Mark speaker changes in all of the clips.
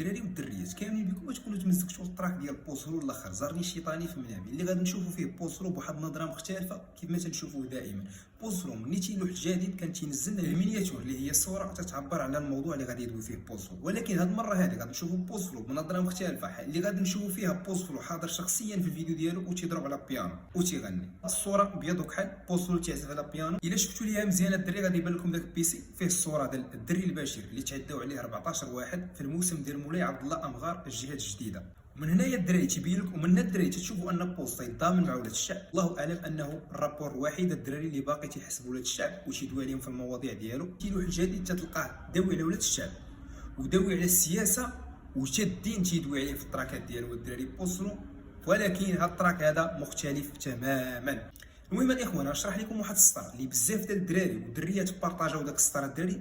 Speaker 1: الدراري والدريات كاملين بكم تكونوا تمزقتوا الطراك ديال بوصلو الاخر زارني الشيطاني في منامي اللي غادي نشوفوا فيه بوصلو بواحد النظره مختلفه كيف ما تنشوفوه دائما. بوصلو ملي تيلوح الجديد كان تينزل المينياتور اللي هي الصوره تتعبر على الموضوع اللي غادي يدوي فيه بوصلو، ولكن هذه المره هذه غادي نشوفوا بوصلو بنظره مختلفه اللي غادي نشوفوا فيها بوصلو حاضر شخصيا في الفيديو ديالو وتيضرب على بيانو وتيغني. الصوره بيض وكحل بوصلو تيعزف على بيانو. الا شفتوا ليها مزيان الدري غادي يبان لكم داك البيسي فيه الصوره ديال الدري البشير اللي تعداو عليه 14 واحد في الموسم ديال مولاي عبد الله امغار الجهاد الجديده. ومن هنايا الدراري تيبين لكم ومن هنا الدراري تشوفوا ان بوسطي ضامن مع ولاد الشعب. الله اعلم انه الرابور الوحيد الدراري اللي باقي تيحسب ولاد الشعب وتيدوي عليهم في المواضيع ديالو. تيلوح الجديد تتلقاه داوي على ولاد الشعب وداوي على السياسه وتا الدين تيدوي عليه في التراكات ديالو الدراري بوصلوا، ولكن هذا التراك هذا مختلف تماما. المهم الاخوان نشرح لكم واحد السطر اللي بزاف ديال الدراري والدريات بارطاجاو داك السطر. الدراري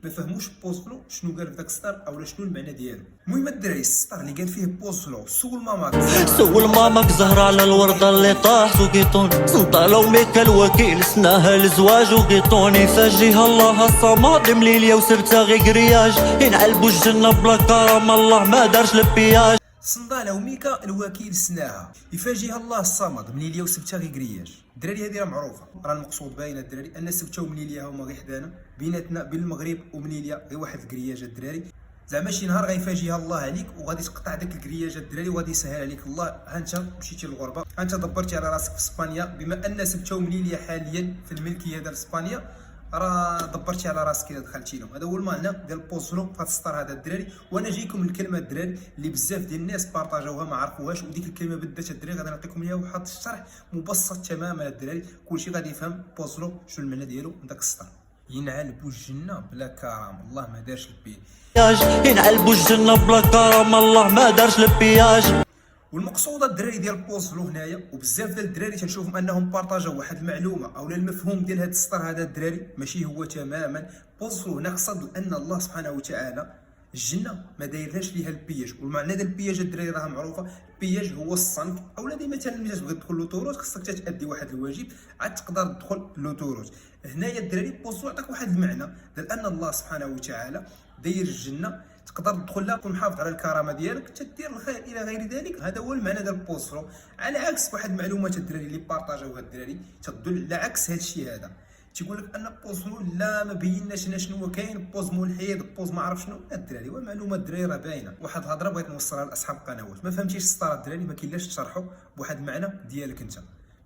Speaker 1: ما فهموش بوصلو شنو قال في داك السطر اولا شنو المعنى ديالو. المهم الدراري السطر اللي قال فيه بوصلو
Speaker 2: سول ماماك زهرة على الوردة اللي طاح وقيطون سلطانة وميك الوكيل سناها الزواج وقيطون يفاجيها الله الصمد مليليا وسرتها غي قرياج ينعلبو الجنة بلا كرم الله ما دارش البياج.
Speaker 1: صندالة وميكا الوكيل سناها يفاجئها الله الصمد من ليا وسبتها غير قرياج. الدراري هذه راه معروفه، راه المقصود باينه الدراري ان سبتها ومن ليا هما غير حدانا بيناتنا بين المغرب ومن ليا غير واحد القرياج. الدراري زعما شي نهار غيفاجئها الله عليك وغادي تقطع داك القرياج الدراري وغادي يسهل عليك الله. ها انت مشيتي للغربه، ها انت دبرتي على راسك في اسبانيا بما ان سبتها ومن ليا حاليا في الملكيه ديال اسبانيا راه دبرتي على راسك الا دخلتي لهم. هذا هو المعنى ديال بوصلو في هذا السطر هذا الدراري. وانا جايكم الكلمه الدراري اللي بزاف ديال الناس بارطاجوها ما عرفوهاش، وديك الكلمه بالذات الدراري غادي نعطيكم ليها واحد الشرح مبسط تماما الدراري كلشي غادي يفهم بوصلو شنو المعنى ديالو من داك السطر. ينعلبو الجنه بلا كرم الله ما دارش البياج.
Speaker 2: ينعلبو الجنة بلا كرم الله ما دارش البياج.
Speaker 1: والمقصود الدراري ديال بوصلو هنايا وبزاف ديال الدراري تنشوفهم انهم بارطاجاو واحد المعلومه اولا المفهوم ديال هذا السطر هذا الدراري ماشي هو تماما. بوصلو هنا قصد ان الله سبحانه وتعالى الجنه ما دايرلاش ليها البياج. والمعنى ديال البياج الدراري راه معروفه، البياج هو الصنك اولا دي مثلا ملي تبغي تدخل لوطوروت خصك تادي واحد الواجب عاد تقدر تدخل لوطوروت. هنايا الدراري بوصلو عطاك واحد المعنى ديال ان الله سبحانه وتعالى داير الجنه تقدر تدخل لها تكون محافظ على الكرامه ديالك تدير الخير الى غير ذلك. هذا هو المعنى ديال بوصلو. على عكس واحد المعلومات الدراري اللي بارطاجاوها الدراري تدل على عكس هذا الشيء هذا. تيقول لك ان بوصلو لا ما بيناش لنا شنو هو كاين بوز ملحد بوز ما عرف شنو. الدراري والمعلومه الدراري راه باينه. واحد الهضره بغيت نوصلها لاصحاب القنوات، ما فهمتيش السطر الدراري ما كاين لاش تشرحوا بواحد المعنى ديالك انت.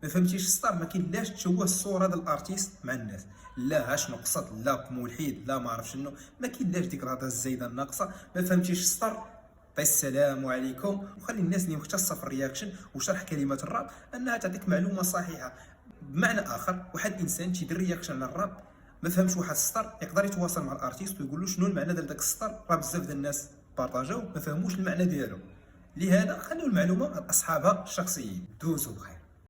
Speaker 1: ما فهمتيش السطر ما كاين لاش تشوه الصوره ديال الارتيست مع الناس. لا شنو قصد لا ملحد لا ما عرف شنو ما كاين لاش ديك الهضره الزايده الناقصه. ما فهمتيش السطر السلام عليكم. وخلي الناس اللي مختصه في الرياكشن وشرح كلمات الراب انها تعطيك معلومه صحيحه. بمعنى اخر واحد الانسان تيدير رياكشن على الراب ما فهمش واحد السطر يقدر يتواصل مع الارتيست ويقول له شنو المعنى ديال داك السطر. راه بزاف ديال الناس بارطاجاو ما فهموش المعنى ديالو، لهذا خليو المعلومه لاصحابها الشخصيين. دوزوا بخير.